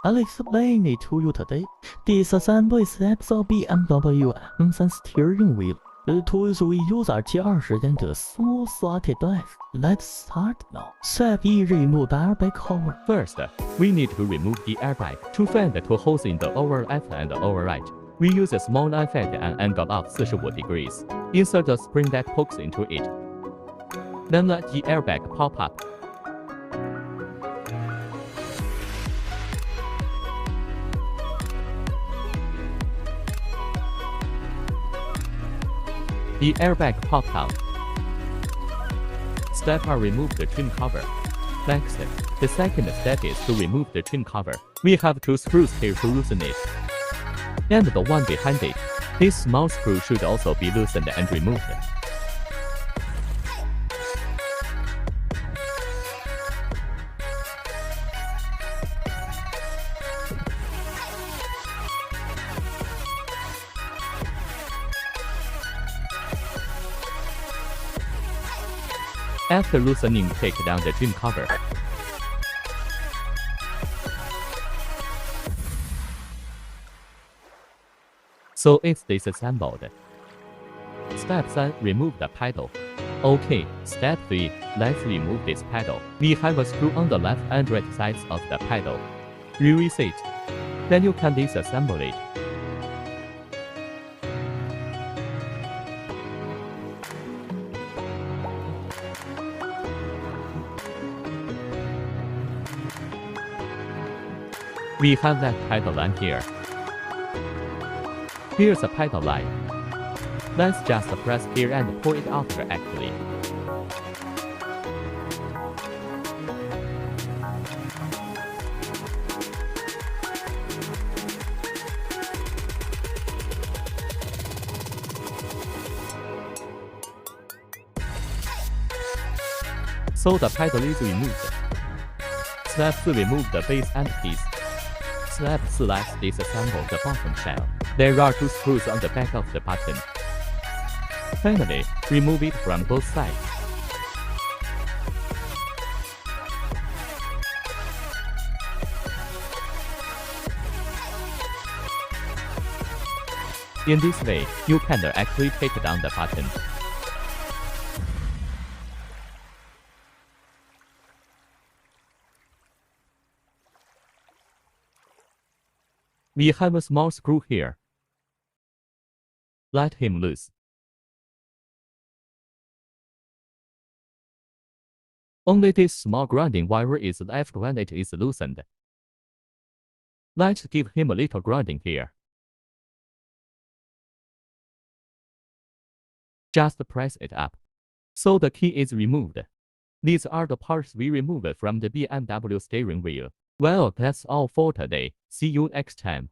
I'll explain it to you today. Disassemble steps of BMW M3 steering wheel. The tools we use are G20的 small slotted dice. Let's start now. Step 1. Remove the airbag cover. First, we need to remove the airbag. To find the two holes in the over left and over right, we use a small knife at an angle of 45 degrees. Insert the spring that pokes into it. Then let the airbag pop up. The airbag popped out. Step 2. Remove the trim cover. Next, the second step is to remove the trim cover. We have two screws here to loosen it, and the one behind it. This small screw should also be loosened and removed. After loosening, take down the trim cover. So it's disassembled. Step 3. Remove the pedal. Okay, step 3. Let's remove this pedal. We have a screw on the left and right sides of the pedal. Release it. Then you can disassemble it. We have that pedal line here. Here's a pedal line. Let's just press here and pull it out correctly. So the pedal is removed. Step 4. Remove the base and piece. Step 4. Let's disassemble the bottom shell. There are two screws on the back of the button. Finally, remove it from both sides. In this way, you can actually take down the button. We have a small screw here. Let him loose. Only this small grounding wire is left when it is loosened. Let's give him a little grounding here. Just press it up. So the key is removed. These are the parts we removed from the BMW steering wheel. Well, that's all for today. See you next time.